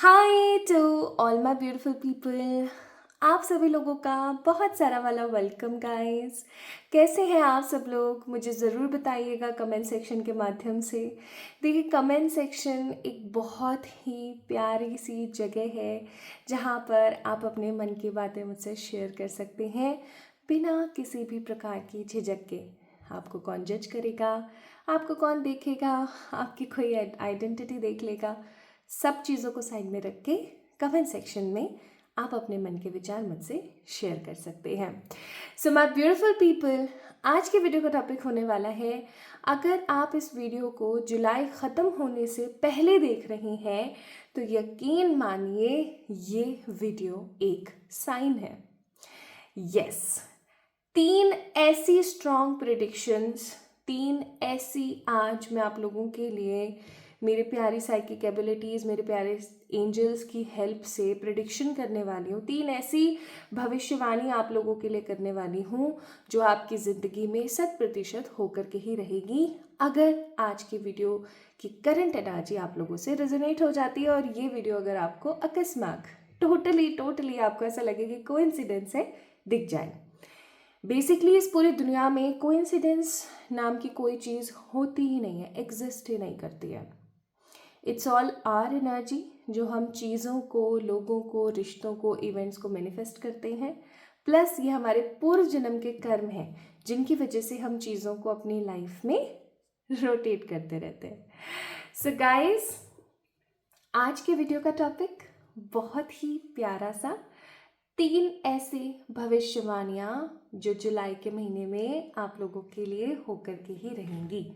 Hi to all my beautiful people. आप सभी लोगों का बहुत सारा वाला वेलकम गाइस। कैसे हैं आप सब लोग? मुझे ज़रूर बताइएगा कमेंट सेक्शन के माध्यम से। देखिए, कमेंट सेक्शन एक बहुत ही प्यारी सी जगह है जहाँ पर आप अपने मन की बातें मुझसे शेयर कर सकते हैं बिना किसी भी प्रकार की झिझक के। आपको कौन जज करेगा, आपको कौन देखेगा, आपकी कोई आइडेंटिटी देख लेगा? सब चीज़ों को साइड में रख के कमेंट सेक्शन में आप अपने मन के विचार मुझसे शेयर कर सकते हैं। सो माय ब्यूटीफुल पीपल, आज के वीडियो का टॉपिक होने वाला है, अगर आप इस वीडियो को जुलाई ख़त्म होने से पहले देख रहे हैं तो यकीन मानिए ये वीडियो एक साइन है। यस, 3 ऐसी स्ट्रॉन्ग प्रिडिक्शंस, 3 ऐसी आज मैं आप लोगों के लिए मेरे प्यारी साइकिक एबिलिटीज़, मेरे प्यारे एंजल्स की हेल्प से प्रिडिक्शन करने वाली हूँ। 3 ऐसी भविष्यवाणी आप लोगों के लिए करने वाली हूँ जो आपकी ज़िंदगी में 100% होकर के ही रहेगी, अगर आज की वीडियो की करंट एनर्जी आप लोगों से रेजोनेट हो जाती है और ये वीडियो अगर आपको अकस्मात टोटली आपको ऐसा लगे कि कोइंसिडेंस है, दिख जाए। बेसिकली इस पूरी दुनिया में कोइंसिडेंस नाम की कोई चीज़ होती ही नहीं है, एग्जिस्ट ही नहीं करती है। इट्स ऑल आर एनर्जी जो हम चीज़ों को, लोगों को, रिश्तों को, इवेंट्स को मैनिफेस्ट करते हैं। प्लस ये हमारे पूर्व जन्म के कर्म हैं जिनकी वजह से हम चीज़ों को अपनी लाइफ में रोटेट करते रहते हैं। सो गाइस, आज के वीडियो का टॉपिक बहुत ही प्यारा सा, 3 ऐसी भविष्यवाणियाँ जो जुलाई के महीने में आप लोगों के लिए होकर के ही रहेंगी।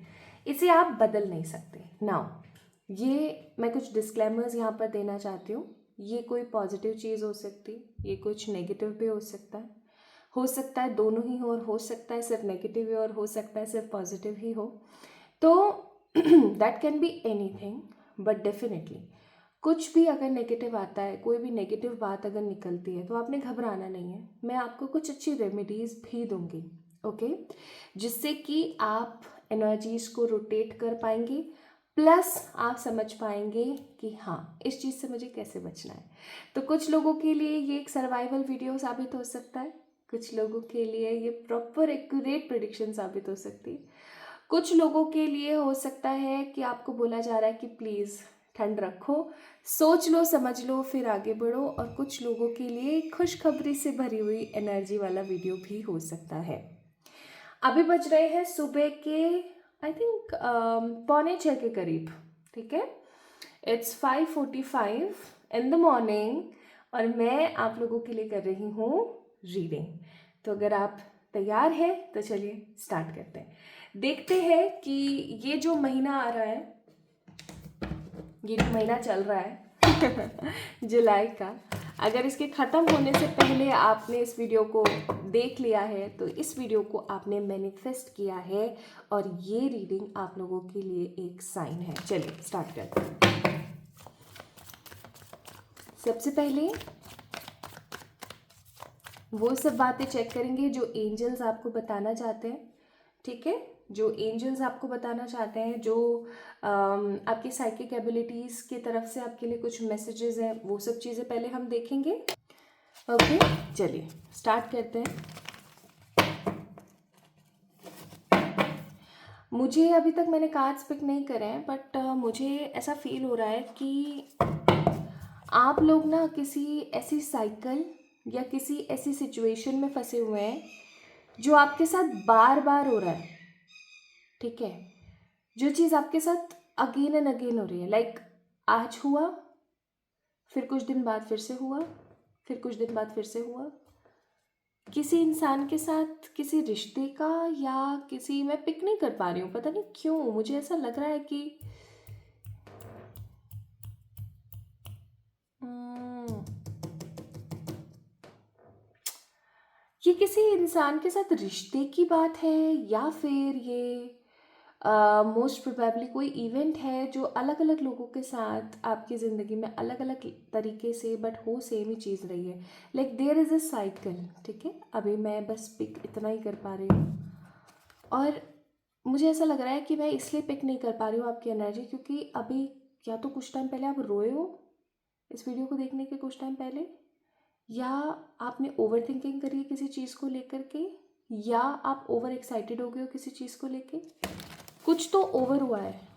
इसे आप बदल नहीं सकते। नाउ ये मैं कुछ डिस्क्लेमर्स यहाँ पर देना चाहती हूँ। ये कोई पॉजिटिव चीज़ हो सकती है, ये कुछ नेगेटिव भी हो सकता है दोनों ही हो, और हो सकता है सिर्फ नेगेटिव ही, और हो सकता है सिर्फ पॉजिटिव ही हो। तो that can be anything, but definitely कुछ भी अगर नेगेटिव आता है, कोई भी नेगेटिव बात अगर निकलती है, तो आपने घबराना नहीं है। मैं आपको कुछ अच्छी रेमेडीज़ भी दूंगी, ओके, जिससे कि आप एनर्जीज़ को रोटेट कर पाएंगे। प्लस आप समझ पाएंगे कि हाँ, इस चीज़ से मुझे कैसे बचना है। तो कुछ लोगों के लिए ये एक सर्वाइवल वीडियो साबित हो सकता है, कुछ लोगों के लिए ये प्रॉपर एक्यूरेट प्रिडिक्शन साबित हो सकती है, कुछ लोगों के लिए हो सकता है कि आपको बोला जा रहा है कि प्लीज़ ठंड रखो, सोच लो, समझ लो, फिर आगे बढ़ो। और कुछ लोगों के लिए खुशखबरी से भरी हुई एनर्जी वाला वीडियो भी हो सकता है। अभी बज रहे हैं सुबह के आई थिंक 5:45 के करीब, ठीक है। इट्स 5:45 इन द मॉर्निंग और मैं आप लोगों के लिए कर रही हूँ रीडिंग। तो अगर आप तैयार हैं तो चलिए स्टार्ट करते हैं। देखते हैं कि ये जो महीना आ रहा है, ये जो महीना चल रहा है जुलाई का, अगर इसके ख़त्म होने से पहले आपने इस वीडियो को देख लिया है तो इस वीडियो को आपने मैनिफेस्ट किया है, और ये रीडिंग आप लोगों के लिए एक साइन है। चलिए स्टार्ट करते हैं। सबसे पहले वो सब बातें चेक करेंगे जो एंजल्स आपको बताना चाहते हैं, ठीक है। जो एंजल्स आपको बताना चाहते हैं, जो आपकी साइकिक एबिलिटीज़ की तरफ से आपके लिए कुछ मैसेजेस हैं, वो सब चीज़ें पहले हम देखेंगे। ओके, चलिए स्टार्ट करते हैं। मुझे अभी तक मैंने कार्ड्स पिक नहीं करे हैं, बट मुझे ऐसा फील हो रहा है कि आप लोग ना किसी ऐसी साइकिल या किसी ऐसी सिचुएशन में फंसे हुए हैं जो आपके साथ बार बार हो रहा है, ठीक है। जो चीज़ आपके साथ अगेन एंड अगेन हो रही है, लाइक आज हुआ, फिर कुछ दिन बाद फिर से हुआ, फिर कुछ दिन बाद फिर से हुआ। किसी इंसान के साथ, किसी रिश्ते का, या किसी, मैं पिक नहीं कर पा रही हूँ, पता नहीं क्यों मुझे ऐसा लग रहा है कि ये किसी इंसान के साथ रिश्ते की बात है, या फिर ये मोस्ट प्रोबेबली कोई इवेंट है जो अलग अलग लोगों के साथ आपकी ज़िंदगी में अलग अलग तरीके से, बट हो सेम ही चीज़ रही है। Like there is a cycle, ठीक है। अभी मैं बस पिक इतना ही कर पा रही हूँ, और मुझे ऐसा लग रहा है कि मैं इसलिए पिक नहीं कर पा रही हूँ आपकी एनर्जी, क्योंकि अभी या तो कुछ टाइम पहले आप रोए हो, इस वीडियो को देखने के कुछ टाइम पहले, या आपने ओवर थिंकिंग करी है किसी चीज़ को लेकर के, या आप ओवर एक्साइटेड हो गए हो किसी चीज़ को लेके। कुछ तो ओवर हुआ है,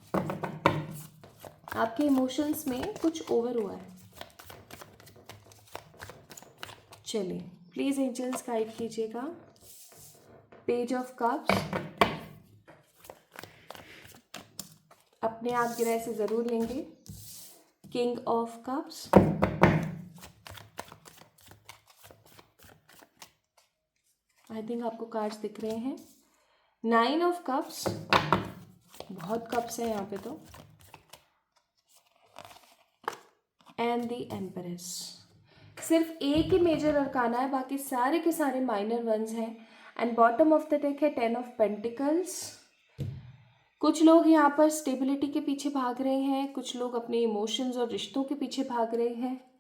आपके इमोशंस में कुछ ओवर हुआ है। चलिए प्लीज़ एंजल्स गाइड कीजिएगा। पेज ऑफ कप्स, अपने आप गिराए से ज़रूर लेंगे। King of cups, I think आपको कार्ड्स दिख रहे हैं। 9 ऑफ कप्स, बहुत कप्स है यहाँ पे तो। एंड द एम्परेस, सिर्फ एक ही मेजर अरकाना है, बाकी सारे के सारे माइनर वंस हैं। And bottom of the deck है 10 ऑफ पेंटिकल्स। कुछ लोग यहाँ पर स्टेबिलिटी के पीछे भाग रहे हैं, कुछ लोग अपने इमोशंस और रिश्तों के पीछे भाग रहे हैं।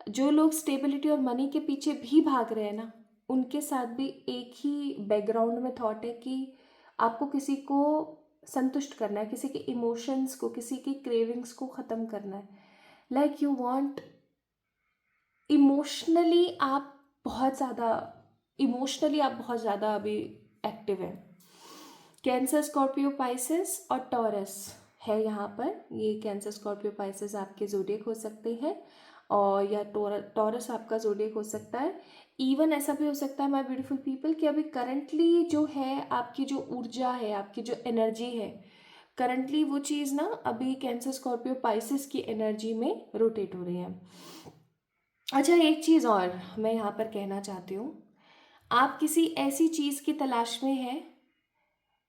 जो लोग स्टेबिलिटी और मनी के पीछे भी भाग रहे हैं ना, उनके साथ भी एक ही बैकग्राउंड में थॉट है कि आपको किसी को संतुष्ट करना है, किसी के इमोशंस को, किसी की क्रेविंग्स को ख़त्म करना है। लाइक यू वांट, इमोशनली आप बहुत ज़्यादा अभी एक्टिव हैं। कैंसर, स्कॉर्पियो, पाइसेस और टॉरस है यहाँ पर। ये कैंसर, स्कॉर्पियो, पाइसेस आपके ज़ोडिएक हो सकते हैं, और या टॉरस आपका ज़ोडिएक हो सकता है। इवन ऐसा भी हो सकता है माय ब्यूटीफुल पीपल कि अभी करंटली जो है आपकी जो ऊर्जा है, आपकी जो एनर्जी है, करंटली वो चीज़ ना अभी कैंसर, स्कॉर्पियो, पाइसेस की एनर्जी में रोटेट हो रही है। अच्छा, एक चीज़ और मैं यहाँ पर कहना चाहती हूँ, आप किसी ऐसी चीज़ की तलाश में हैं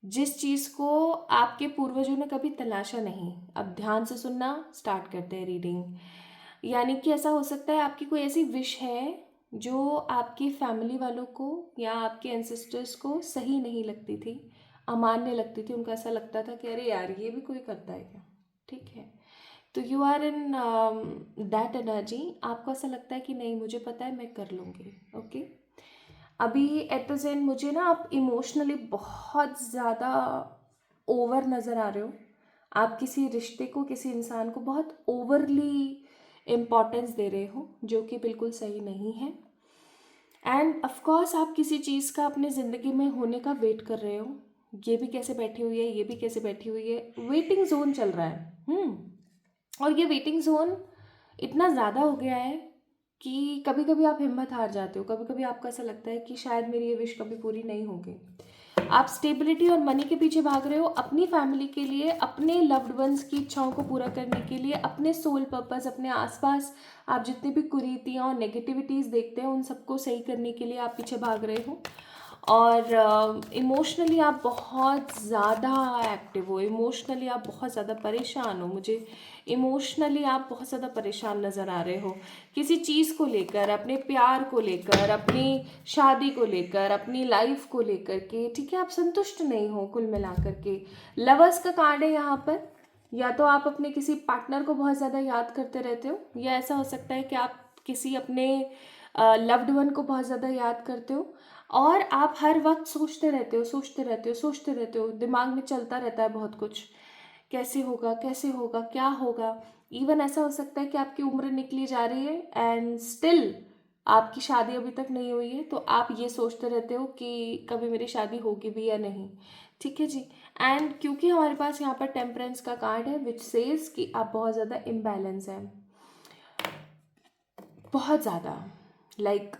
जिस चीज़ को आपके पूर्वजों ने कभी तलाशा नहीं। अब ध्यान से सुनना, स्टार्ट करते हैं रीडिंग। यानी कि ऐसा हो सकता है आपकी कोई ऐसी विश है जो आपकी फैमिली वालों को या आपके एंसेस्टर्स को सही नहीं लगती थी, अमान्य लगती थी। उनको ऐसा लगता था कि अरे यार ये भी कोई करता है क्या, ठीक है। तो you are in that energy, आपको ऐसा लगता है कि नहीं मुझे पता है मैं कर लूँगी। ओके, अभी एट प्रेजेंट मुझे ना आप इमोशनली बहुत ज़्यादा ओवर नज़र आ रहे हो। आप किसी रिश्ते को, किसी इंसान को बहुत ओवरली इम्पॉर्टेंस दे रहे हो, जो कि बिल्कुल सही नहीं है। एंड ऑफ कोर्स आप किसी चीज़ का अपने ज़िंदगी में होने का वेट कर रहे हो। ये भी कैसे बैठी हुई है, ये भी कैसे बैठी हुई है, वेटिंग जोन चल रहा है। और ये वेटिंग जोन इतना ज़्यादा हो गया है कि कभी कभी आप हिम्मत हार जाते हो। कभी कभी आपको ऐसा लगता है कि शायद मेरी ये विश कभी पूरी नहीं होगी। आप स्टेबिलिटी और मनी के पीछे भाग रहे हो, अपनी फैमिली के लिए, अपने लव्ड वंस की इच्छाओं को पूरा करने के लिए, अपने सोल पर्पस, अपने आसपास आप जितनी भी कुरीतियाँ और नेगेटिविटीज़ देखते हैं उन सबको सही करने के लिए आप पीछे भाग रहे हो। और इमोशनली आप बहुत ज़्यादा एक्टिव हो, इमोशनली आप बहुत ज़्यादा परेशान हो। मुझे इमोशनली आप बहुत ज़्यादा परेशान नज़र आ रहे हो किसी चीज़ को लेकर, अपने प्यार को लेकर, अपनी शादी को लेकर, अपनी लाइफ को लेकर के, ठीक है। आप संतुष्ट नहीं हो कुल मिलाकर के। लवर्स का कार्ड है यहाँ पर। या तो आप अपने किसी पार्टनर को बहुत ज़्यादा याद करते रहते हो, या ऐसा हो सकता है कि आप किसी अपने लव्ड वन को बहुत ज़्यादा याद करते हो, और आप हर वक्त सोचते रहते हो, दिमाग में चलता रहता है बहुत कुछ, कैसे होगा, कैसे होगा, क्या होगा। इवन ऐसा हो सकता है कि आपकी उम्र निकली जा रही है एंड स्टिल आपकी शादी अभी तक नहीं हुई है, तो आप ये सोचते रहते हो कि कभी मेरी शादी होगी भी या नहीं, ठीक है जी। एंड क्योंकि हमारे पास यहाँ पर टेम्परेंस का कार्ड है विच सेज कि आप बहुत ज़्यादा इम्बैलेंस है, बहुत ज़्यादा। लाइक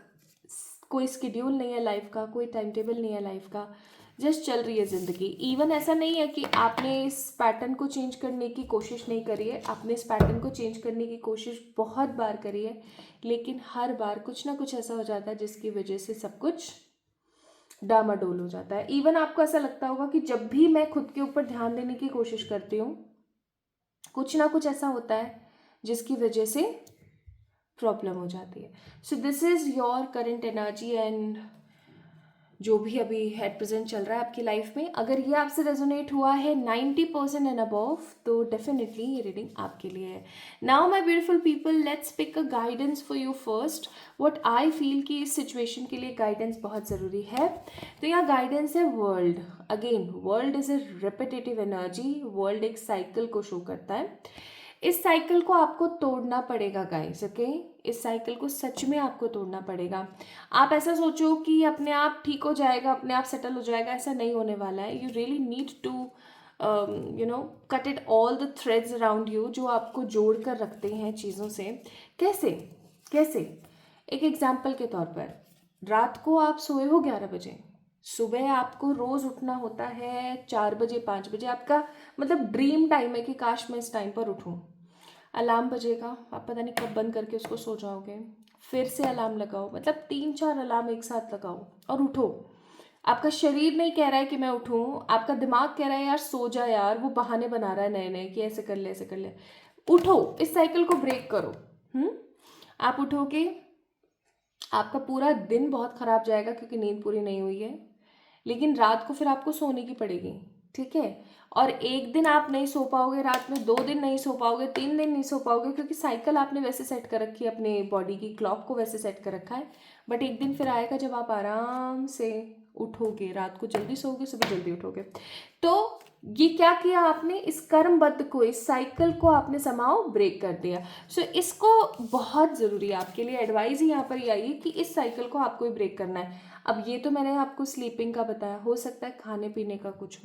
कोई स्केड्यूल नहीं है लाइफ का, कोई टाइम टेबल नहीं है लाइफ का, जस्ट चल रही है ज़िंदगी। इवन ऐसा नहीं है कि आपने इस पैटर्न को चेंज करने की कोशिश नहीं करी है, आपने इस पैटर्न को चेंज करने की कोशिश बहुत बार करी है, लेकिन हर बार कुछ ना कुछ ऐसा हो जाता है जिसकी वजह से सब कुछ डामाडोल हो जाता है। इवन आपको ऐसा लगता होगा कि जब भी मैं खुद के ऊपर ध्यान देने की कोशिश करती हूँ, कुछ ना कुछ ऐसा होता है जिसकी वजह से प्रॉब्लम हो जाती है। So this is your current energy and जो भी अभी एट प्रेजेंट चल रहा है आपकी लाइफ में। अगर ये आपसे रेजोनेट हुआ है 90% एंड अबव, तो डेफिनेटली ये रीडिंग आपके लिए है। Now my beautiful people, let's pick a guidance for you first. What I feel कि इस सिचुएशन के लिए गाइडेंस बहुत ज़रूरी है। तो यहाँ गाइडेंस है world. Again world is a repetitive energy, world एक साइकिल को शो करता है। इस साइकिल को आपको तोड़ना पड़ेगा गाइस, ओके। इस साइकिल को सच में आपको तोड़ना पड़ेगा। आप ऐसा सोचो कि अपने आप ठीक हो जाएगा, अपने आप सेटल हो जाएगा, ऐसा नहीं होने वाला है। You really need to cut it all the threads around you, जो आपको जोड़ कर रखते हैं चीज़ों से। कैसे कैसे? एक एग्जाम्पल के तौर पर, रात को आप सोए हो 11 बजे, सुबह आपको रोज़ उठना होता है 4 बजे 5 बजे। आपका मतलब ड्रीम टाइम है कि काश मैं इस टाइम पर उठूं। अलार्म बजेगा, आप पता नहीं कब बंद करके उसको सो जाओगे। फिर से अलार्म लगाओ, मतलब 3 4 अलार्म एक साथ लगाओ और उठो। आपका शरीर नहीं कह रहा है कि मैं उठूं, आपका दिमाग कह रहा है यार सो जा यार, वो बहाने बना रहा है नए नए कि ऐसे कर ले ऐसे कर ले। उठो, इस साइकिल को ब्रेक करो। आप उठोगे, आपका पूरा दिन बहुत खराब जाएगा क्योंकि नींद पूरी नहीं हुई है, लेकिन रात को फिर आपको सोने की पड़ेगी, ठीक है। और एक दिन आप नहीं सो पाओगे रात में, 2 दिन नहीं सो पाओगे, 3 दिन नहीं सो पाओगे, क्योंकि साइकिल आपने वैसे सेट कर रखी है, अपने बॉडी की क्लॉक को वैसे सेट कर रखा है। बट एक दिन फिर आएगा जब आप आराम से उठोगे, रात को जल्दी सोओगे, सुबह जल्दी उठोगे। तो ये क्या किया आपने, इस कर्मबद्ध को, इस साइकिल को आपने समाओ ब्रेक कर दिया। सो इसको बहुत ज़रूरी है आपके लिए, एडवाइस ही यहाँ पर ये आई है कि इस साइकिल को आपको ही ब्रेक करना है। अब ये तो मैंने आपको स्लीपिंग का बताया, हो सकता है खाने पीने का कुछ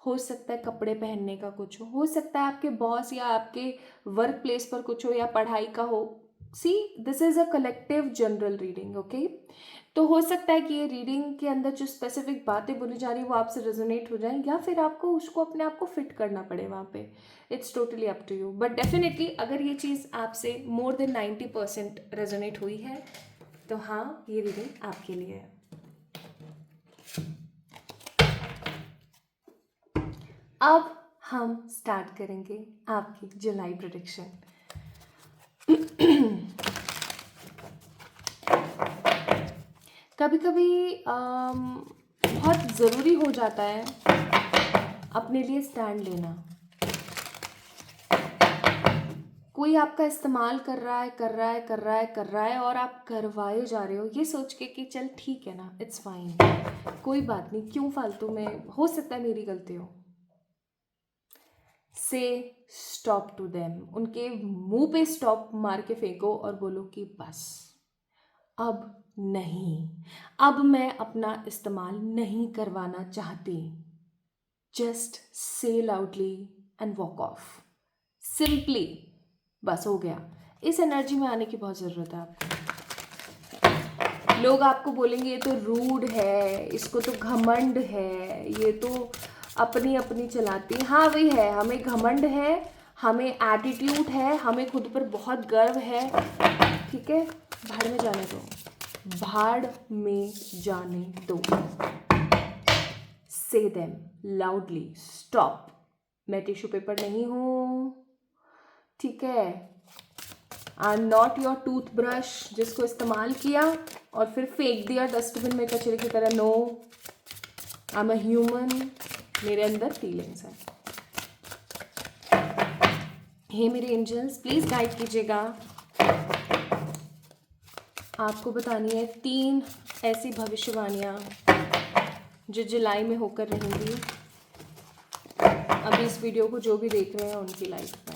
हो सकता है कपड़े पहनने का कुछ हो सकता है आपके बॉस या आपके वर्क प्लेस पर कुछ हो, या पढ़ाई का हो। See, this is a collective general reading, okay. तो हो सकता है कि ये रीडिंग के अंदर जो स्पेसिफिक बातें बोली जा रही है वो आपसे रेजोनेट हो जाए, या फिर आपको उसको अपने आप को फिट करना पड़े वहाँ पे। It's totally up to you. But definitely अगर ये चीज़ आपसे मोर देन 90% रेजोनेट हुई है तो हाँ, ये रीडिंग आपके लिए है। अब हम स्टार्ट करेंगे आपकी जुलाई प्रेडिक्शन। कभी कभी बहुत ज़रूरी हो जाता है अपने लिए स्टैंड लेना। कोई आपका इस्तेमाल कर रहा है कर रहा है कर रहा है कर रहा है और आप करवाए जा रहे हो ये सोच के कि चल ठीक है ना, इट्स फाइन, कोई बात नहीं, क्यों फालतू में, हो सकता है मेरी गलती हो। से स्टॉप टू देम, उनके मुंह पे स्टॉप मार के फेंको और बोलो कि बस अब नहीं, अब मैं अपना इस्तेमाल नहीं करवाना चाहती। Just say loudly and walk of, simply, बस हो गया। इस एनर्जी में आने की बहुत ज़रूरत है आपको। लोग आपको बोलेंगे ये तो रूड है, इसको तो घमंड है, ये तो अपनी अपनी चलाती। हाँ वही है, हमें घमंड है, हमें एटीट्यूड है, हमें खुद पर बहुत गर्व है, ठीक है। भाड़ में जाने दो, भाड़ में जाने दो। से देम लाउडली, स्टॉप। मैं टिश्यू पेपर नहीं हूँ, ठीक है। I am not your toothbrush जिसको इस्तेमाल किया और फिर फेंक दिया डस्टबिन में कचरे की तरह। No, I am a human, मेरे अंदर फीलिंग्स हैं। हे मेरे एंजल्स, प्लीज़ गाइड कीजिएगा। आपको बतानी है 3 ऐसी भविष्यवाणियाँ जो जुलाई में होकर रहेंगी अभी इस वीडियो को जो भी देख रहे हैं उनकी लाइफ में।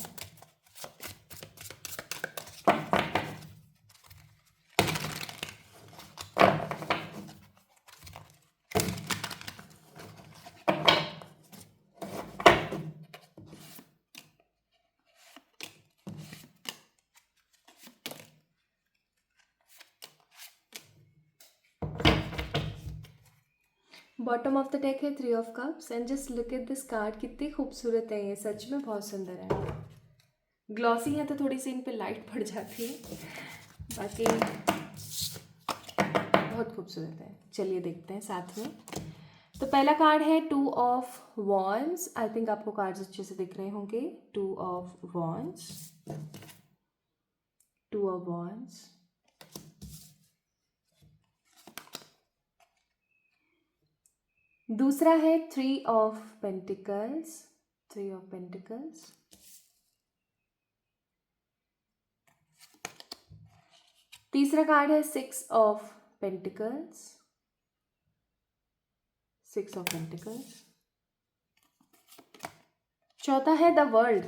बॉटम ऑफ द डेक है 3 of cups and just look at this card. कितनी खूबसूरत है ये, सच में बहुत सुंदर है। ग्लॉसी है तो थोड़ी सी इन पे लाइट पड़ जाती है, बाकी बहुत खूबसूरत है। चलिए देखते हैं साथ में। तो पहला कार्ड है 2 ऑफ वॉन्ड्स। आई थिंक आपको कार्ड्स अच्छे से दिख रहे होंगे। 2 ऑफ वॉन्ड्स, 2 ऑफ वॉन्ड्स। दूसरा है 3 ऑफ पेंटिकल्स, 3 ऑफ पेंटिकल्स। तीसरा कार्ड है 6 ऑफ पेंटिकल्स, 6 ऑफ पेंटिकल्स। चौथा है द वर्ल्ड।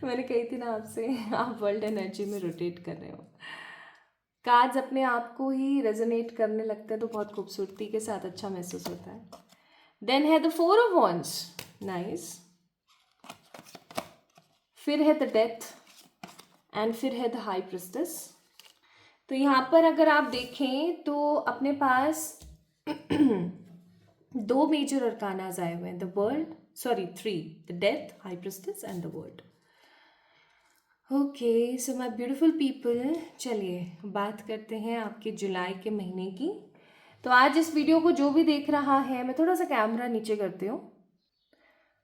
मैंने कही थी ना आपसे, आप वर्ल्ड एनर्जी में रोटेट कर रहे हो। कार्ड्स अपने आप को ही रेजोनेट करने लगते हैं तो बहुत खूबसूरती के साथ अच्छा महसूस होता है। देन है द 4 of Wands, नाइस। फिर है द डेथ एंड फिर है द हाई प्रिस्टेस। तो यहाँ पर अगर आप देखें तो अपने पास 2 मेजर अरकानाज आए हुए हैं, the world, sorry 3, the death, high priestess and the world. Okay so my beautiful people, चलिए बात करते हैं आपके जुलाई के महीने की। तो आज इस वीडियो को जो भी देख रहा है, मैं थोड़ा सा कैमरा नीचे करती हूँ,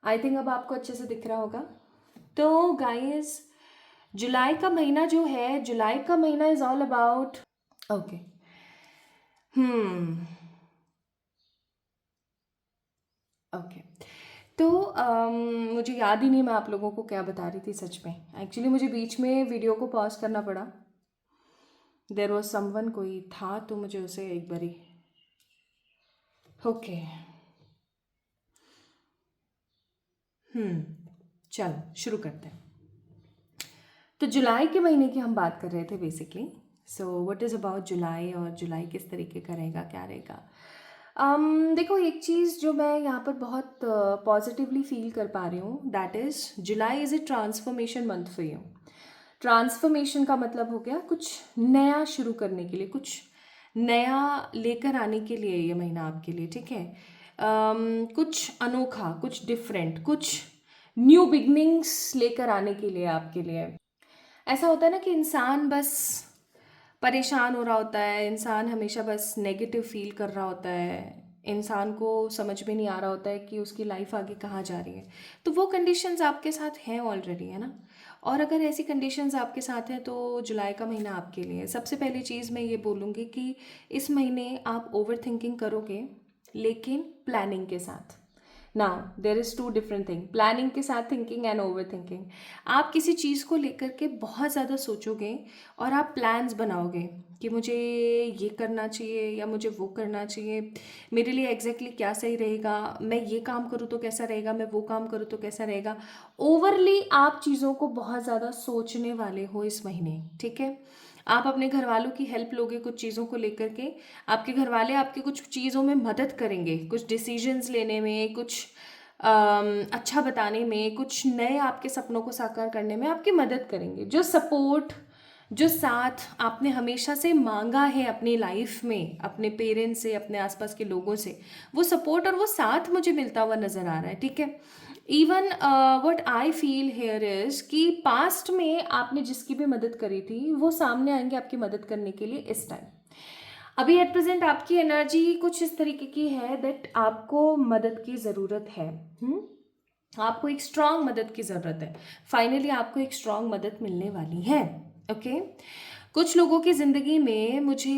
आई थिंक अब आपको अच्छे से दिख रहा होगा। तो गाइस, जुलाई का महीना जो है, जुलाई का महीना is all about, okay, okay. तो मुझे याद ही नहीं मैं आप लोगों को क्या बता रही थी सच में। एक्चुअली मुझे बीच में वीडियो को पॉज करना पड़ा, देर वॉज समवन, कोई था तो मुझे उसे एक बारी, ओके। चलो शुरू करते हैं। तो जुलाई के महीने की हम बात कर रहे थे basically. So what is about July, और जुलाई किस तरीके का रहेगा, क्या रहेगा। देखो, एक चीज़ जो मैं यहाँ पर बहुत पॉजिटिवली फील कर पा रही हूँ, that is July is a transformation month for you. Transformation का मतलब हो गया कुछ नया शुरू करने के लिए, कुछ नया लेकर आने के लिए ये महीना आपके लिए, ठीक है। कुछ अनोखा, कुछ डिफरेंट, कुछ न्यू बिगनिंग्स लेकर आने के लिए आपके लिए। ऐसा होता है ना कि इंसान बस परेशान हो रहा होता है, इंसान हमेशा बस नेगेटिव फील कर रहा होता है, इंसान को समझ में नहीं आ रहा होता है कि उसकी लाइफ आगे कहाँ जा रही है। तो वो कंडीशंस आपके साथ हैं ऑलरेडी, है ना। और अगर ऐसी कंडीशंस आपके साथ हैं तो जुलाई का महीना आपके लिए। सबसे पहली चीज़ मैं ये बोलूँगी कि इस महीने आप ओवर थिंकिंग करोगे, लेकिन प्लानिंग के साथ। Now there is two different thing, planning के साथ थिंकिंग एंड ओवर थिंकिंग। आप किसी चीज़ को लेकर के बहुत ज़्यादा सोचोगे और आप प्लान्स बनाओगे कि मुझे ये करना चाहिए या मुझे वो करना चाहिए, मेरे लिए एग्जैक्टली क्या सही रहेगा, मैं ये काम करूँ तो कैसा रहेगा, मैं वो काम करूँ तो कैसा रहेगा। ओवरली आप चीज़ों को बहुत ज़्यादा सोचने वाले हो इस महीने, ठीक है। आप अपने घर वालों की हेल्प लोगे कुछ चीज़ों को लेकर के, आपके घर वाले आपकी कुछ चीज़ों में मदद करेंगे, कुछ डिसीजंस लेने में, कुछ अच्छा बताने में, कुछ नए आपके सपनों को साकार करने में आपकी मदद करेंगे। जो सपोर्ट, जो साथ आपने हमेशा से मांगा है अपनी लाइफ में, अपने पेरेंट्स से, अपने आसपास के लोगों से, वो सपोर्ट और वो साथ मुझे मिलता हुआ नज़र आ रहा है, ठीक है। Even what I feel here is कि पास्ट में आपने जिसकी भी मदद करी थी वो सामने आएंगे आपकी मदद करने के लिए इस टाइम। अभी एट प्रेजेंट आपकी एनर्जी कुछ इस तरीके की है दैट आपको मदद की ज़रूरत है। आपको एक स्ट्रांग मदद की ज़रूरत है। फाइनली आपको एक स्ट्रांग मदद मिलने वाली है, ओके। कुछ लोगों की ज़िंदगी में मुझे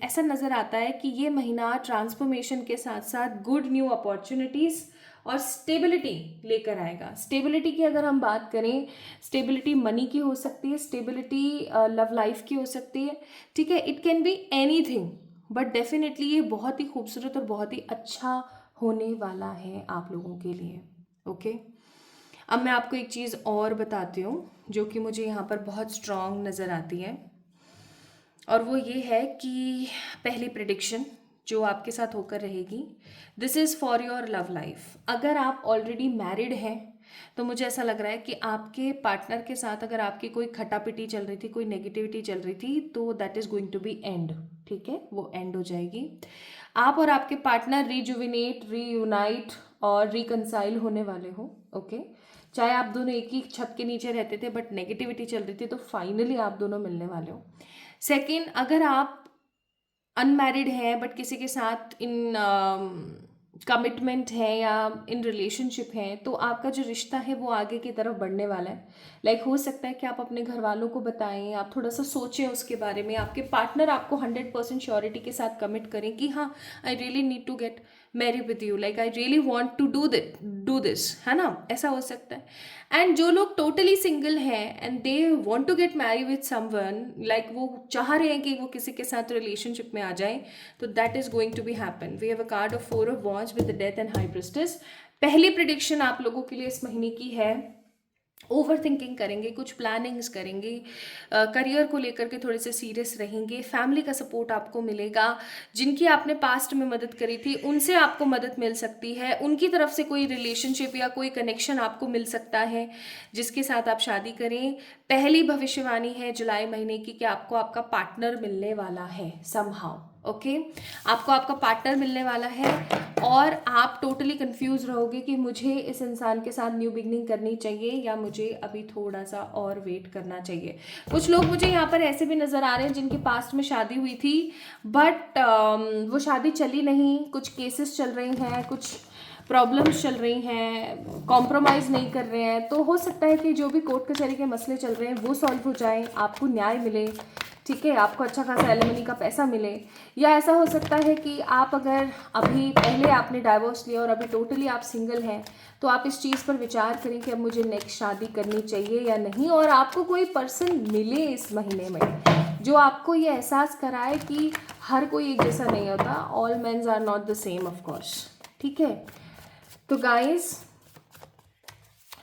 ऐसा नज़र आता है कि ये महीना ट्रांसफॉर्मेशन के साथ साथ गुड न्यू अपॉर्चुनिटीज़ और स्टेबिलिटी लेकर आएगा। स्टेबिलिटी की अगर हम बात करें, स्टेबिलिटी मनी की हो सकती है, स्टेबिलिटी लव लाइफ की हो सकती है, ठीक है। It can be anything, but definitely ये बहुत ही खूबसूरत और बहुत ही अच्छा होने वाला है आप लोगों के लिए, ओके। अब मैं आपको एक चीज़ और बताती हूँ जो कि मुझे यहाँ पर बहुत स्ट्रॉन्ग नज़र आती है, और वो ये है कि पहली प्रिडिक्शन जो आपके साथ होकर रहेगी, this is for your love life. अगर आप ऑलरेडी मैरिड हैं तो मुझे ऐसा लग रहा है कि आपके पार्टनर के साथ अगर आपकी कोई खटापिटी चल रही थी, कोई नेगेटिविटी चल रही थी, तो that is going to be end, ठीक है, वो एंड हो जाएगी। आप और आपके पार्टनर रिजुविनेट, रीयूनाइट और रिकनसाइल होने वाले हो, ओके। चाहे आप दोनों एक ही छत के नीचे रहते थे बट नेगेटिविटी चल रही थी, तो फाइनली आप दोनों मिलने वाले हो। सेकेंड, अगर आप अनमैरिड हैं बट किसी के साथ इन कमिटमेंट है या इन रिलेशनशिप है, तो आपका जो रिश्ता है वो आगे की तरफ बढ़ने वाला है। लाइक हो सकता है कि आप अपने घर वालों को बताएं, आप थोड़ा सा सोचें उसके बारे में, आपके पार्टनर आपको 100% श्योरिटी के साथ कमिट करें कि हाँ, I really need to get marry with you, like I really want to do this, है ना, ऐसा हो सकता है। एंड जो लोग टोटली सिंगल हैं and they want to get marry with someone, like वो चाह रहे हैं कि वो किसी के साथ रिलेशनशिप में आ जाएं, तो that is going to be happen. We have a card of 4 of Wands with the death and high priestess. पहली प्रिडिक्शन आप लोगों के लिए इस महीने की है ओवर थिंकिंग करेंगे, कुछ प्लानिंग्स करेंगे, करियर को लेकर के थोड़े से सीरियस रहेंगे, फैमिली का सपोर्ट आपको मिलेगा, जिनकी आपने पास्ट में मदद करी थी उनसे आपको मदद मिल सकती है, उनकी तरफ से कोई रिलेशनशिप या कोई कनेक्शन आपको मिल सकता है जिसके साथ आप शादी करें। पहली भविष्यवाणी है जुलाई महीने की कि आपको आपका पार्टनर मिलने वाला है समहाउ। ओके, आपको आपका पार्टनर मिलने वाला है और आप टोटली कंफ्यूज रहोगे कि मुझे इस इंसान के साथ न्यू बिगनिंग करनी चाहिए या मुझे अभी थोड़ा सा और वेट करना चाहिए। कुछ लोग मुझे यहाँ पर ऐसे भी नज़र आ रहे हैं जिनकी पास्ट में शादी हुई थी बट वो शादी चली नहीं, कुछ केसेस चल रही हैं, कुछ प्रॉब्लम्स चल रही हैं, कॉम्प्रोमाइज़ नहीं कर रहे हैं। तो हो सकता है कि जो भी कोर्ट कचहरी के मसले चल रहे हैं वो सॉल्व हो जाए, आपको न्याय मिले, ठीक है, आपको अच्छा खासा एलिमनी का पैसा मिले। या ऐसा हो सकता है कि आप अगर अभी पहले आपने डाइवोर्स लिया और अभी टोटली आप सिंगल हैं तो आप इस चीज़ पर विचार करें कि अब मुझे नेक्स्ट शादी करनी चाहिए या नहीं, और आपको कोई पर्सन मिले इस महीने में जो आपको ये एहसास कराए कि हर कोई एक जैसा नहीं होता, all mens are not the same of course. ठीक है, तो गाइस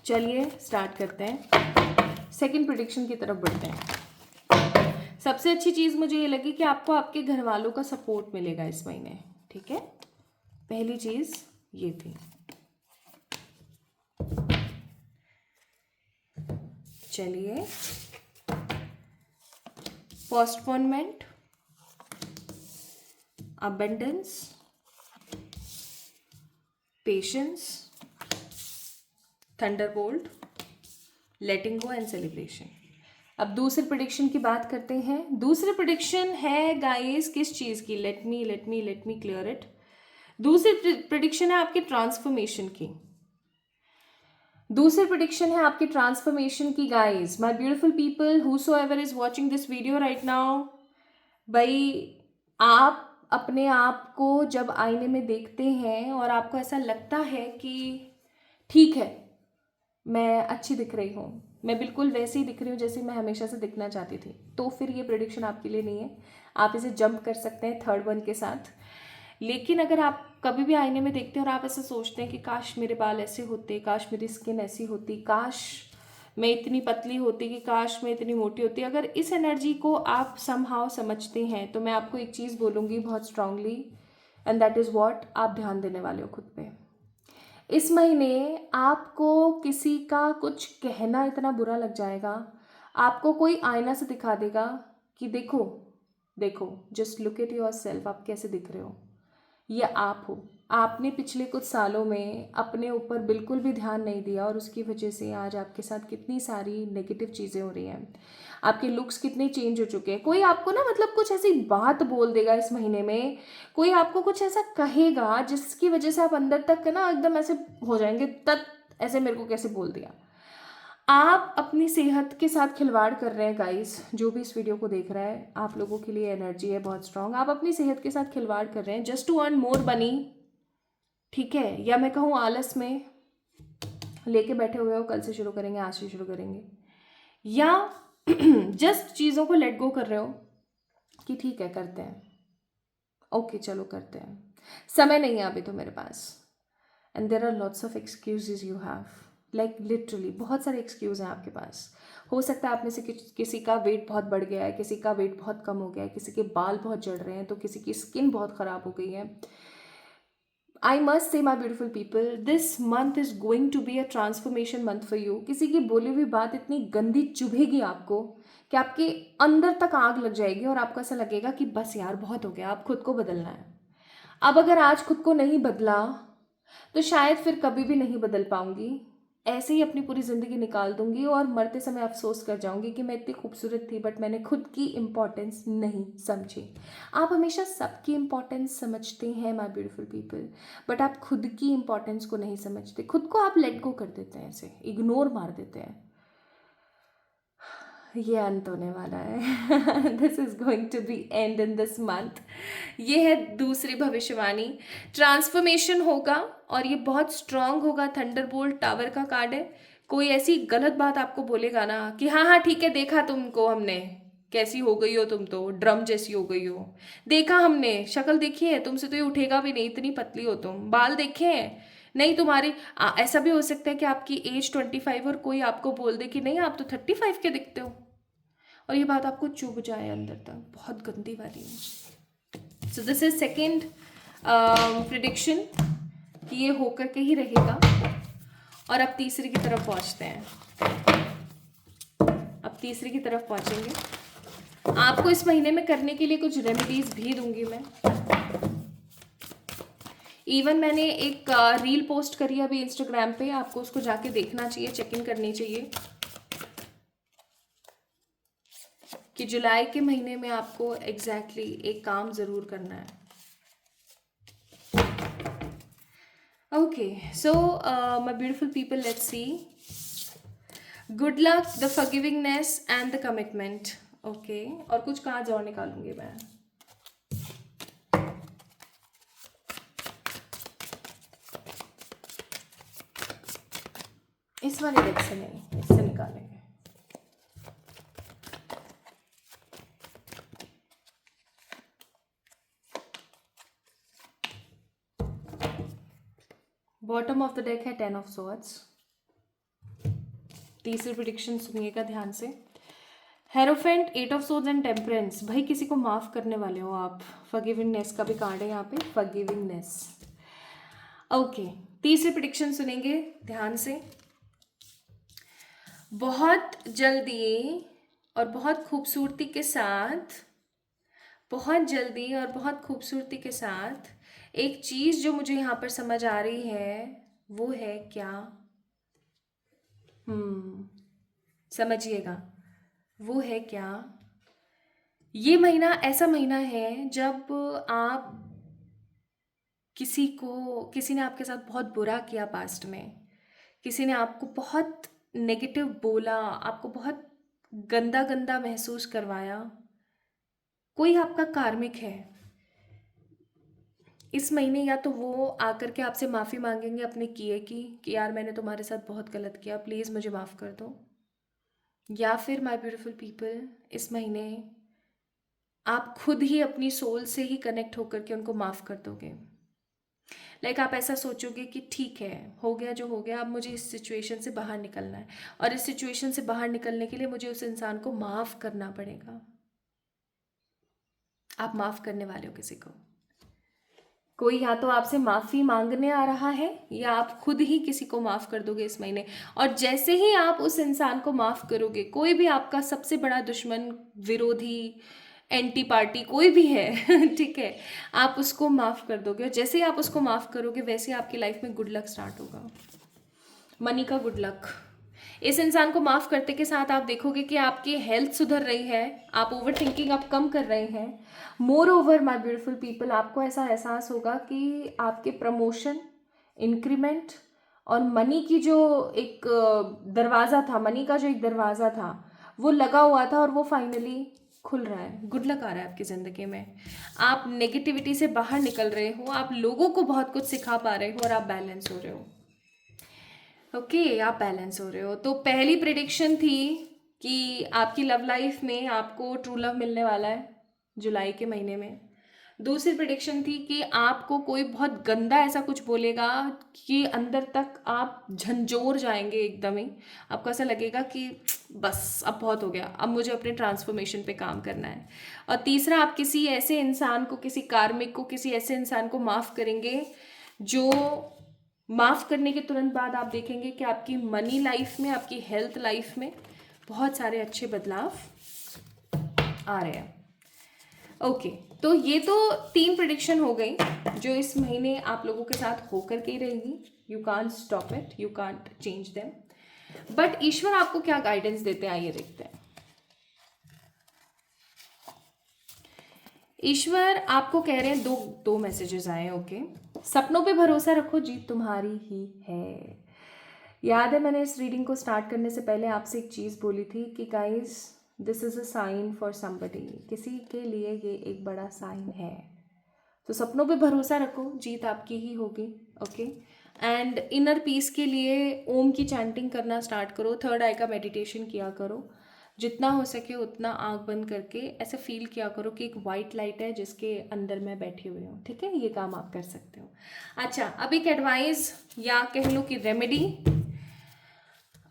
चलिए स्टार्ट करते हैं, सेकंड प्रेडिक्शन की तरफ बढ़ते हैं। सबसे अच्छी चीज़ मुझे ये लगी कि आपको आपके घर वालों का सपोर्ट मिलेगा इस महीने। ठीक है, पहली चीज़ ये थी। चलिए, postponement, abundance, patience, Thunderbolt, letting go and celebration. अब दूसरे प्रेडिक्शन की बात करते हैं। दूसरी प्रेडिक्शन है गाइस किस चीज़ की, लेट मी क्लियर इट। दूसरी प्रेडिक्शन है आपके ट्रांसफॉर्मेशन की। दूसरी प्रेडिक्शन है आपकी ट्रांसफॉर्मेशन की guys, my beautiful people whosoever is watching this video right now. भाई, आप अपने आप को जब आईने में देखते हैं और आपको ऐसा लगता है कि ठीक है, मैं अच्छी दिख रही हूँ, मैं बिल्कुल वैसे ही दिख रही हूँ जैसे मैं हमेशा से दिखना चाहती थी, तो फिर ये प्रेडिक्शन आपके लिए नहीं है। आप इसे जंप कर सकते हैं थर्ड वन के साथ। लेकिन अगर आप कभी भी आईने में देखते हैं और आप ऐसा सोचते हैं कि काश मेरे बाल ऐसे होते, काश मेरी स्किन ऐसी होती, काश मैं इतनी पतली होती, कि काश मैं इतनी मोटी होती, अगर इस एनर्जी को आप समहाउ समझते हैं तो मैं आपको एक चीज़ बोलूँगी बहुत strongly, and that is what, आप ध्यान देने वाले हो खुद पे। इस महीने आपको किसी का कुछ कहना इतना बुरा लग जाएगा, आपको कोई आईना से दिखा देगा कि देखो देखो, just look at your self, आप कैसे दिख रहे हो, ये आप हो। आपने पिछले कुछ सालों में अपने ऊपर बिल्कुल भी ध्यान नहीं दिया और उसकी वजह से आज आपके साथ कितनी सारी नेगेटिव चीज़ें हो रही हैं, आपके लुक्स कितने चेंज हो चुके हैं। कोई आपको ना मतलब कुछ ऐसी बात बोल देगा इस महीने में, कोई आपको कुछ ऐसा कहेगा जिसकी वजह से आप अंदर तक ना एकदम ऐसे हो जाएंगे, तब ऐसे मेरे को कैसे बोल दिया। आप अपनी सेहत के साथ खिलवाड़ कर रहे हैं गाइस, जो भी इस वीडियो को देख रहा है, आप लोगों के लिए एनर्जी है बहुत स्ट्रांग। आप अपनी सेहत के साथ खिलवाड़ कर रहे हैं just to earn more money, ठीक है, या मैं कहूँ आलस में लेके बैठे हुए हो, कल से शुरू करेंगे, आज से शुरू करेंगे, या जस्ट चीज़ों को लेट गो कर रहे हो कि ठीक है करते हैं, ओके चलो करते हैं, समय नहीं है अभी तो मेरे पास। And there are lots of excuses you have, like literally बहुत सारे एक्सक्यूज हैं आपके पास। हो सकता है आप में से किसी का वेट बहुत बढ़ गया है, किसी का वेट बहुत कम हो गया है, किसी के बाल बहुत झड़ रहे हैं, तो किसी की स्किन बहुत ख़राब हो गई है। I must say my beautiful people, this month is going to be a transformation month for you. किसी की बोली हुई बात इतनी गंदी चुभेगी आपको कि आपके अंदर तक आग लग जाएगी और आपको ऐसा लगेगा कि बस यार बहुत हो गया, आप खुद को बदलना है। अब अगर आज खुद को नहीं बदला तो शायद फिर कभी भी नहीं बदल पाऊंगी, ऐसे ही अपनी पूरी ज़िंदगी निकाल दूंगी और मरते समय अफसोस कर जाऊंगी कि मैं इतनी खूबसूरत थी बट मैंने खुद की इम्पोर्टेंस नहीं समझी। आप हमेशा सबकी इम्पोर्टेंस समझते हैं माय ब्यूटीफुल पीपल, बट आप खुद की इम्पोर्टेंस को नहीं समझते, खुद को आप लेट गो कर देते हैं, ऐसे इग्नोर मार देते हैं। ये अंत होने वाला है, this is going to be end in this month. ये है दूसरी भविष्यवाणी, ट्रांसफॉर्मेशन होगा और ये बहुत स्ट्रांग होगा। थंडरबोल्ट टावर का कार्ड है। कोई ऐसी गलत बात आपको बोलेगा ना कि हाँ हाँ ठीक है, देखा तुमको हमने, कैसी हो गई हो तुम, तो ड्रम जैसी हो गई हो, देखा हमने, शक्ल देखी है, तुमसे तो ये उठेगा भी नहीं, इतनी पतली हो तुम, बाल देखे हैं, नहीं तुम्हारी ऐसा भी हो सकता है कि आपकी एज 25 और कोई आपको बोल दे कि नहीं आप तो 35 के दिखते हो, और ये बात आपको चुभ जाए अंदर तक, बहुत गंदी वाली है। So this is second prediction कि ये होकर के ही रहेगा। और अब तीसरी की तरफ पहुंचते हैं। अब तीसरी की तरफ पहुंचेंगे। आपको इस महीने में करने के लिए कुछ रेमेडीज भी दूंगी मैं। इवन मैंने एक रील पोस्ट करी है अभी इंस्टाग्राम पे, आपको उसको जाके देखना चाहिए, चेक इन करनी चाहिए कि जुलाई के महीने में आपको एग्जैक्टली एक काम जरूर करना है। Okay, so my beautiful people, let's see. Good luck, the forgivingness and the commitment. Okay, और कुछ कार्ड्स और निकालूंगी मैं। इस वाले डेक से नहीं, इससे निकालेंगे। बॉटम ऑफ द डेक है 10 ऑफ सॉर्ड्स। तीसरी प्रेडिक्शन सुनिएगा ध्यान से। Hierophant, 8 of swords and temperance. भाई किसी को माफ करने वाले हो आप। फॉरगिविंगनेस का भी कार्ड है यहाँ पे, फॉरगिविंगनेस। ओके, तीसरी प्रेडिक्शन सुनेंगे ध्यान से। बहुत जल्दी और बहुत खूबसूरती के साथ, बहुत जल्दी और बहुत खूबसूरती के साथ एक चीज जो मुझे यहाँ पर समझ आ रही है वो है क्या? समझिएगा, वो है क्या? ये महीना ऐसा महीना है जब आप किसी ने आपके साथ बहुत बुरा किया पास्ट में, किसी ने आपको बहुत नेगेटिव बोला, आपको बहुत गंदा गंदा महसूस करवाया, कोई आपका कार्मिक है। इस महीने या तो वो आकर के आपसे माफ़ी मांगेंगे अपने किए की, कि यार मैंने तुम्हारे साथ बहुत गलत किया, प्लीज़ मुझे माफ़ कर दो। या फिर माय ब्यूटीफुल पीपल, इस महीने आप खुद ही अपनी सोल से ही कनेक्ट होकर के उनको माफ़ कर दोगे। लाइक आप ऐसा सोचोगे कि ठीक है, हो गया जो हो गया, अब मुझे इस सिचुएशन से बाहर निकलना है, और इस सिचुएशन से बाहर निकलने के लिए मुझे उस इंसान को माफ़ करना पड़ेगा। आप माफ़ करने वाले हो किसी को। कोई या तो आपसे माफ़ी मांगने आ रहा है, या आप खुद ही किसी को माफ़ कर दोगे इस महीने। और जैसे ही आप उस इंसान को माफ़ करोगे, कोई भी आपका सबसे बड़ा दुश्मन, विरोधी, एंटी पार्टी कोई भी है ठीक है, आप उसको माफ़ कर दोगे। और जैसे ही आप उसको माफ़ करोगे, वैसे ही आपकी लाइफ में गुड लक स्टार्ट होगा, मनी का गुड लक। इस इंसान को माफ़ करते के साथ आप देखोगे कि आपकी हेल्थ सुधर रही है, आप ओवर थिंकिंग आप कम कर रहे हैं। More over my beautiful people, आपको ऐसा एहसास होगा कि आपके प्रमोशन, इंक्रीमेंट और मनी की जो एक दरवाज़ा था, मनी का जो एक दरवाज़ा था वो लगा हुआ था, और वो फाइनली खुल रहा है। गुड लक आ रहा है आपकी ज़िंदगी में। आप नेगेटिविटी से बाहर निकल रहे हो, आप लोगों को बहुत कुछ सिखा पा रहे हो, और आप बैलेंस हो रहे हो। ओके, आप बैलेंस हो रहे हो। तो पहली प्रिडिक्शन थी कि आपकी लव लाइफ में आपको ट्रू लव मिलने वाला है जुलाई के महीने में। दूसरी प्रिडिक्शन थी कि आपको कोई बहुत गंदा ऐसा कुछ बोलेगा कि अंदर तक आप झंझोर जाएंगे एकदम ही। आपको ऐसा लगेगा कि बस अब बहुत हो गया, अब मुझे अपने ट्रांसफॉर्मेशन पे काम करना है। और तीसरा, आप किसी ऐसे इंसान को, किसी कार्मिक को, किसी ऐसे इंसान को माफ़ करेंगे जो माफ़ करने के तुरंत बाद आप देखेंगे कि आपकी मनी लाइफ में, आपकी हेल्थ लाइफ में बहुत सारे अच्छे बदलाव आ रहे हैं। ओके, तो ये तो 3 प्रेडिक्शन हो गई जो इस महीने आप लोगों के साथ होकर के ही रहेंगी। You can't stop it, you can't change them. But ईश्वर आपको क्या गाइडेंस देते हैं, आइए देखते हैं। ईश्वर आपको कह रहे हैं, दो मैसेजेस आए। ओके, सपनों पे भरोसा रखो, जीत तुम्हारी ही है। याद है मैंने इस रीडिंग को स्टार्ट करने से पहले आपसे एक चीज़ बोली थी कि guys, this is a sign for somebody, किसी के लिए ये एक बड़ा साइन है। तो सपनों पे भरोसा रखो, जीत आपकी ही होगी। ओके, एंड इनर पीस के लिए ओम की चैंटिंग करना स्टार्ट करो, थर्ड आई का मेडिटेशन किया करो, जितना हो सके उतना आंख बंद करके ऐसे फील किया करो कि एक वाइट लाइट है जिसके अंदर मैं बैठी हुई हूँ, ठीक है? ये काम आप कर सकते हो। अच्छा, अब एक एडवाइस या कह लो कि रेमेडी,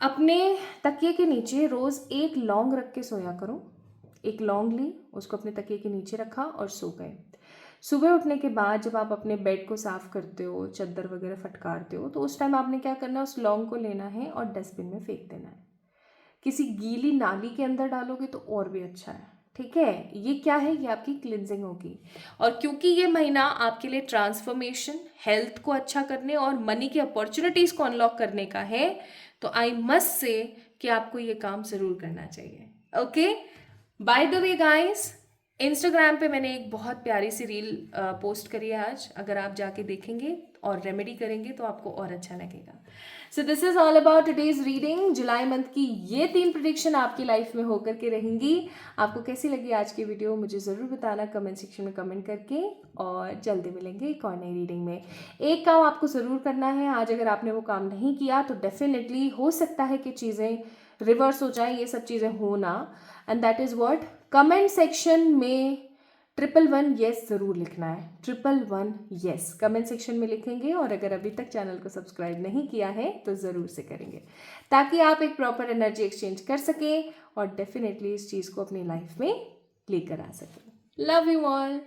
अपने तकिए के नीचे रोज़ एक लौंग रख के सोया करो। एक लौंग ली, उसको अपने तकिए के नीचे रखा और सो गए। सुबह उठने के बाद जब आप अपने बेड को साफ़ करते हो, चादर वगैरह फटकारते हो, तो उस टाइम आपने क्या करना है, उस लौंग को लेना है और डस्टबिन में फेंक देना है। किसी गीली नाली के अंदर डालोगे तो और भी अच्छा है, ठीक है? ये क्या है, ये आपकी क्लिनजिंग होगी। और क्योंकि ये महीना आपके लिए ट्रांसफॉर्मेशन, हेल्थ को अच्छा करने और मनी की अपॉर्चुनिटीज़ को अनलॉक करने का है, तो आई मस्ट से कि आपको ये काम ज़रूर करना चाहिए। Okay, by the way guys, Instagram पे मैंने एक बहुत प्यारी सी रील पोस्ट करी है आज। अगर आप जाके देखेंगे और रेमेडी करेंगे तो आपको और अच्छा लगेगा। So this is all about today's reading. July month की ये 3 प्रेडिक्शन आपकी लाइफ में होकर के रहेंगी। आपको कैसी लगी आज की वीडियो मुझे ज़रूर बताना कमेंट सेक्शन में कमेंट करके, और जल्दी मिलेंगे एक और नई रीडिंग में। एक काम आपको ज़रूर करना है, आज अगर आपने वो काम नहीं किया तो डेफिनेटली हो सकता है कि चीज़ें रिवर्स हो जाए, ये सब चीज़ें हो ना, and that is what, comment section में 111 येस ज़रूर लिखना है। 111 येस कमेंट सेक्शन में लिखेंगे, और अगर अभी तक चैनल को सब्सक्राइब नहीं किया है तो ज़रूर से करेंगे, ताकि आप एक प्रॉपर एनर्जी एक्सचेंज कर सकें और डेफिनेटली इस चीज़ को अपनी लाइफ में लेकर आ सकें। Love you all.